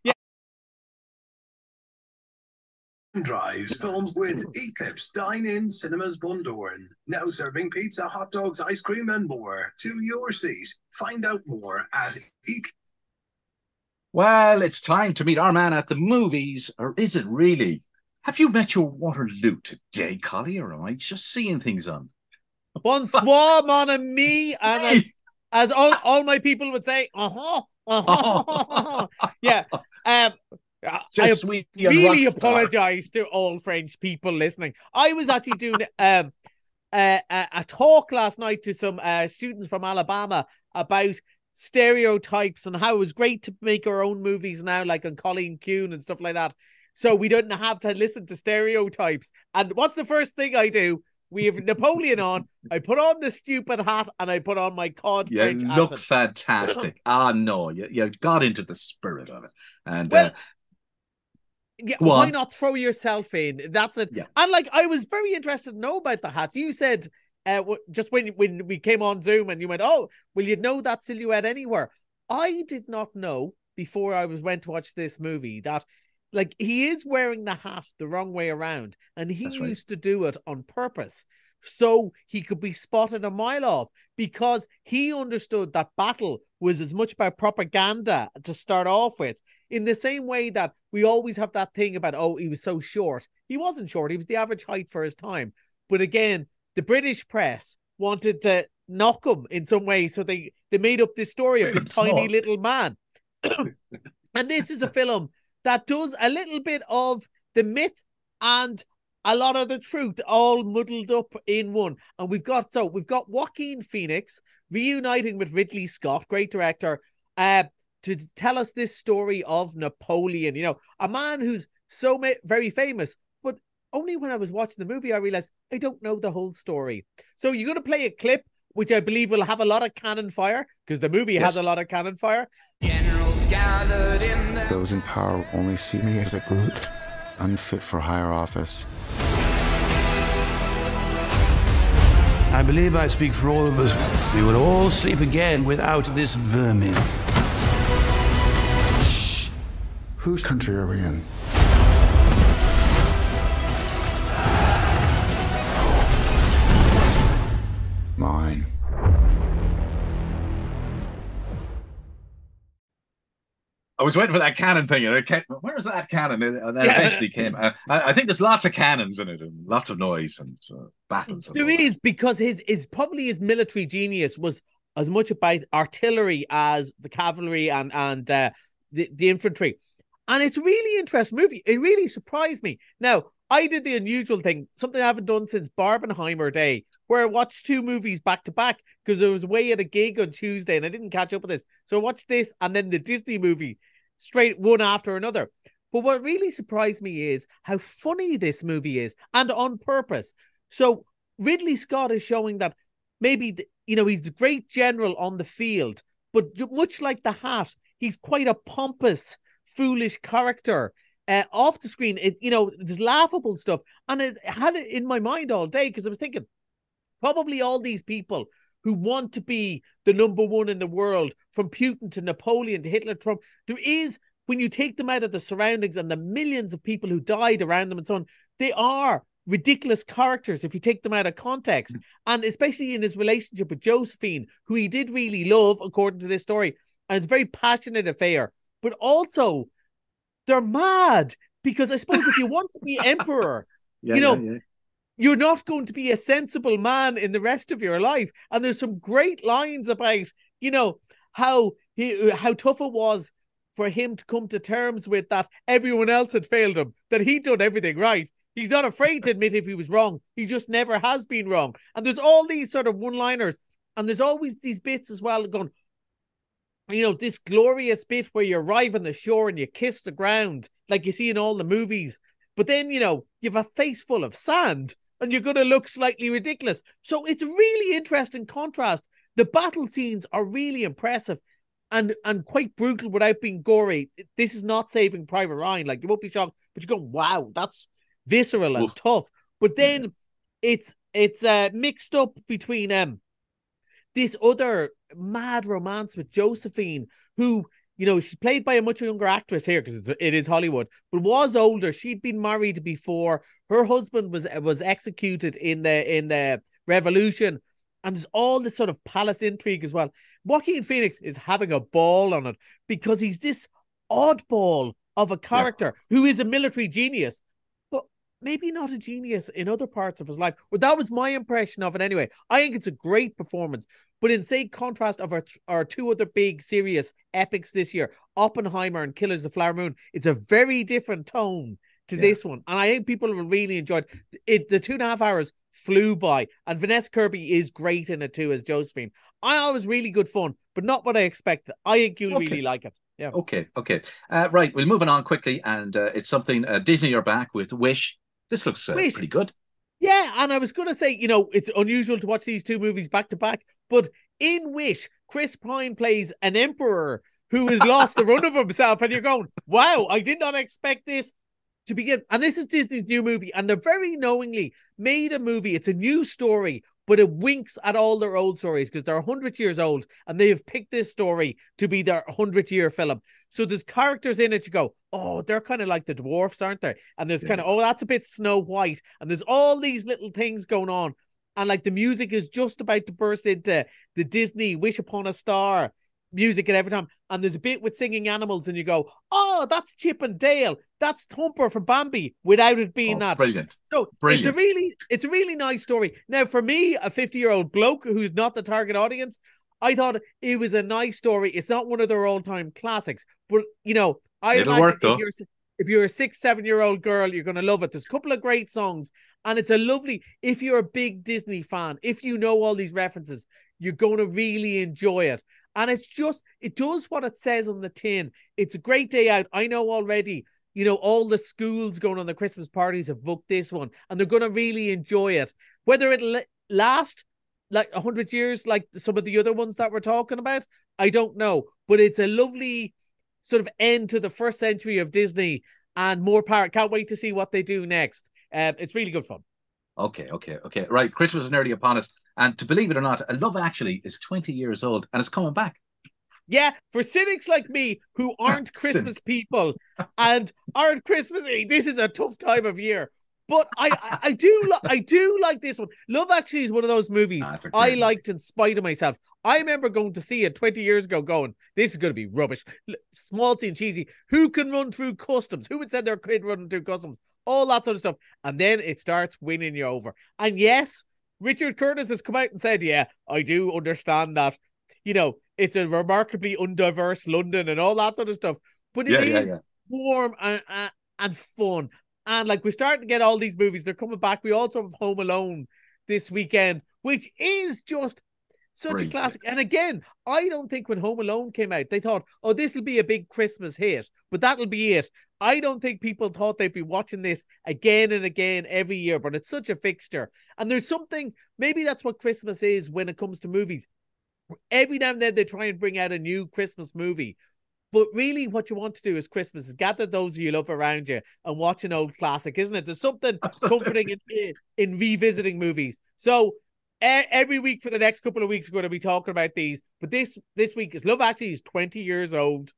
Yeah. Drives films with Eclipse Dine-In Cinemas Bundoran. Now serving pizza, hot dogs, ice cream, and more to your seat. Find out more at Eclipse. Well, it's time to meet our man at the movies, or is it really? Have you met your Waterloo today, Collie, or am I just seeing things on? Bonsoir, mon ami, and Hey! as all my people would say, yeah. Um, I Just sweet and really rock star. apologize to all French people listening. I was actually doing a talk last night to some students from Alabama about stereotypes and how it was great to make our own movies now, like on Colleen Kuhn and stuff like that. So we don't have to listen to stereotypes. And what's the first thing I do? We have Napoleon on. I put on the stupid hat and I put on my cod You French look accent. fantastic. No, you got into the spirit of it. And Well, yeah, go why on. not throw yourself in? That's it. Yeah, And like, I was very interested to know about the hat. You said just when we came on Zoom and you went, "Oh, well, you'd know that silhouette anywhere." I did not know before I was went to watch this movie that like he is wearing the hat the wrong way around, and he that's right. used to do it on purpose so he could be spotted a mile off because he understood that battle was as much about propaganda to start off with in the same way that we always have that thing about, oh, he was so short. He wasn't short. He was the average height for his time. But again, the British press wanted to knock him in some way. So they made up this story of Big this and tiny small. little man. And this is a film that does a little bit of the myth and a lot of the truth all muddled up in one. And we've got Joaquin Phoenix reuniting with Ridley Scott, great director, to tell us this story of Napoleon. You know, a man who's very famous, but only when I was watching the movie I realized I don't know the whole story. So you're going to play a clip which I believe will have a lot of cannon fire because the movie has Yes. a lot of cannon fire. Generals gathered in the... Those in power only see me as a brute, unfit for higher office. I believe I speak for all of us. We will all sleep again without this vermin. Shh! Whose country are we in? Mine. I was waiting for that cannon thing. And it came, where was that cannon? And then eventually came. I think there's lots of cannons in it and lots of noise and battles. And There is, because his probably his military genius was as much about artillery as the cavalry and the infantry. And it's a really interesting movie. It really surprised me. Now, I did the unusual thing, something I haven't done since Barbenheimer Day, where I watched two movies back to back because I was away at a gig on Tuesday and I didn't catch up with this. So I watched this and then the Disney movie straight one after another. But what really surprised me is how funny this movie is, and on purpose. So Ridley Scott is showing that maybe, he's the great general on the field, but much like the hat, he's quite a pompous, foolish character. Off the screen, there's laughable stuff. And it had it in my mind all day because I was thinking, probably all these people who want to be the number one in the world, from Putin to Napoleon to Hitler, Trump, there is, when you take them out of the surroundings and the millions of people who died around them and so on, they are ridiculous characters if you take them out of context. And especially in his relationship with Josephine, who he did really love, according to this story. And it's a very passionate affair. But also, they're mad because I suppose if you want to be emperor, you're not going to be a sensible man in the rest of your life. And there's some great lines about, how tough it was for him to come to terms with that everyone else had failed him, that he'd done everything right. He's not afraid to admit if he was wrong. He just never has been wrong. And there's all these sort of one-liners. And there's always these bits as well going, this glorious bit where you arrive on the shore and you kiss the ground, like you see in all the movies. But then, you have a face full of sand and you're going to look slightly ridiculous. So it's a really interesting contrast. The battle scenes are really impressive and quite brutal without being gory. This is not Saving Private Ryan. Like, you won't be shocked, but you're going, wow, that's visceral and tough. But then it's mixed up between this other mad romance with Josephine, who you know, she's played by a much younger actress here because it is Hollywood, but was older. She'd been married before. Her husband was executed in the revolution, and there's all this sort of palace intrigue as well. Joaquin Phoenix is having a ball on it because he's this oddball of a character who is a military genius, but maybe not a genius in other parts of his life. Well, that was my impression of it anyway. I think it's a great performance. But in, say, contrast of our two other big, serious epics this year, Oppenheimer and Killers of the Flower Moon, it's a very different tone to this one. And I think people have really enjoyed it. The 2.5 hours flew by. And Vanessa Kirby is great in it too as Josephine. I thought it was really good fun, but not what I expected. I think you'll really like it. Yeah. Okay. Right, we're moving on quickly. And it's something Disney are back with Wish. This looks pretty good. Yeah, and I was going to say, you know, it's unusual to watch these two movies back to back, but in Wish, Chris Pine plays an emperor who has lost the run of himself, and you're going, wow, I did not expect this to begin. And this is Disney's new movie, and they're very knowingly made a movie. It's a new story, but it winks at all their old stories because they're 100 years old, and they have picked this story to be their 100-year film. So there's characters in it you go, oh, they're kind of like the dwarfs, aren't they? And there's kind of, oh, that's a bit Snow White. And there's all these little things going on. And like the music is just about to burst into the Disney Wish Upon a Star music at every time. And there's a bit with singing animals and you go, oh, that's Chip and Dale. That's Thumper from Bambi without it being that. Brilliant. So brilliant. It's a really nice story. Now, for me, a 50-year-old bloke who's not the target audience, I thought it was a nice story. It's not one of their all-time classics, but you know, It'll work, though. If you're a 6-7-year-old girl, you're going to love it. There's a couple of great songs, and it's a lovely. If you're a big Disney fan, if you know all these references, you're going to really enjoy it. And it does what it says on the tin. It's a great day out. I know already. You know, all the schools going on the Christmas parties have booked this one, and they're going to really enjoy it. Whether it'll last like 100 years, like some of the other ones that we're talking about, I don't know. But it's a lovely sort of end to the first century of Disney, and more power. Can't wait to see what they do next. It's really good fun. Okay. Right, Christmas is nearly upon us, and to believe it or not, Love Actually is 20 years old and it's coming back. Yeah, for cynics like me who aren't Christmas people and aren't Christmassy, this is a tough time of year. But I do like this one. Love Actually is one of those movies I liked in spite of myself. I remember going to see it 20 years ago going, this is going to be rubbish. Smalty and cheesy. Who can run through customs? Who would send their kid running through customs? All that sort of stuff. And then it starts winning you over. And yes, Richard Curtis has come out and said, yeah, I do understand that. You know, it's a remarkably undiverse London and all that sort of stuff. But it is warm and fun. And like, we're starting to get all these movies. They're coming back. We also have Home Alone this weekend, which is just such a classic. And again, I don't think when Home Alone came out, they thought, oh, this will be a big Christmas hit, but that'll be it. I don't think people thought they'd be watching this again and again every year, but it's such a fixture. And there's something, maybe that's what Christmas is when it comes to movies. Every now and then they try and bring out a new Christmas movie. But really what you want to do as Christmas is gather those you love around you and watch an old classic, isn't it? There's something comforting in revisiting movies. So every week for the next couple of weeks, we're going to be talking about these. But this week is Love Actually is 20 years old.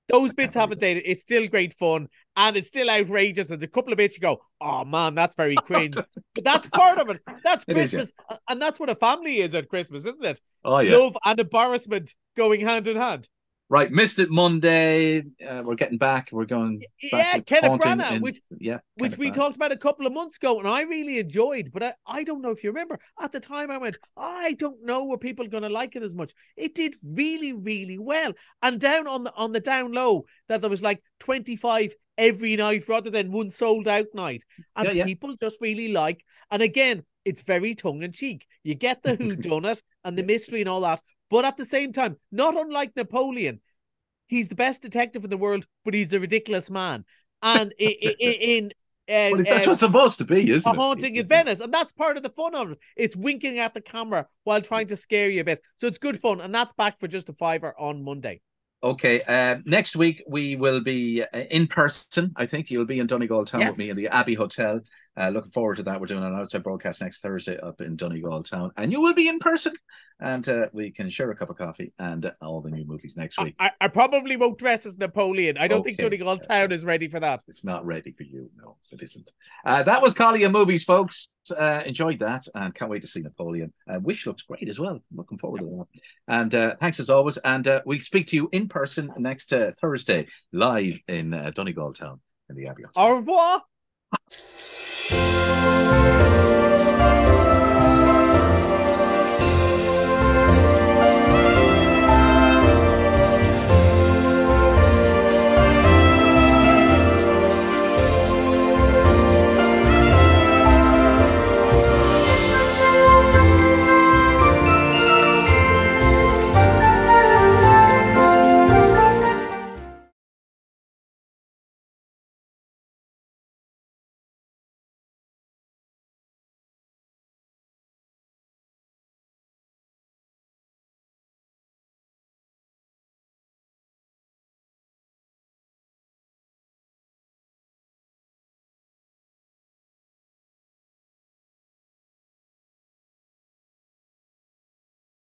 Those bits haven't dated. It's still great fun. And it's still outrageous. And a couple of bits you go, oh man, that's very cringe. But that's part of it. That's Christmas. And that's what a family is at Christmas, isn't it? Oh, yeah. Love and embarrassment going hand in hand. Right, missed it Monday. We're getting back. We're going. Kenneth Branagh, which we Branagh. talked about a couple of months ago, and I really enjoyed. But I don't know if you remember at the time. I went, I don't know were people going to like it as much. It did really, really well, and down on the down low that there was like 25 every night rather than one sold out night, and people just really like. And again, it's very tongue in cheek. You get the whodunit and the mystery and all that. But at the same time, not unlike Napoleon, he's the best detective in the world, but he's a ridiculous man. And but that's what it's supposed to be, isn't it? A Haunting in Venice. And that's part of the fun of it. It's winking at the camera while trying to scare you a bit. So it's good fun. And that's back for just a $5 on Monday. Okay. Next week, we will be in person. I think you'll be in Donegal Town with me in the Abbey Hotel. Looking forward to that. We're doing an outside broadcast next Thursday up in Donegal town, and you will be in person, and we can share a cup of coffee and all the new movies next week. I probably won't dress as Napoleon. I don't think Okay. Donegal town is ready for that. It's not ready for you. No, it isn't. That was Collie and Movies, folks. Enjoyed that, and can't wait to see Napoleon. Wish looks great as well. Looking forward to that. And thanks as always. And we'll speak to you in person next Thursday, live in Donegal town in the Abbey. Au revoir.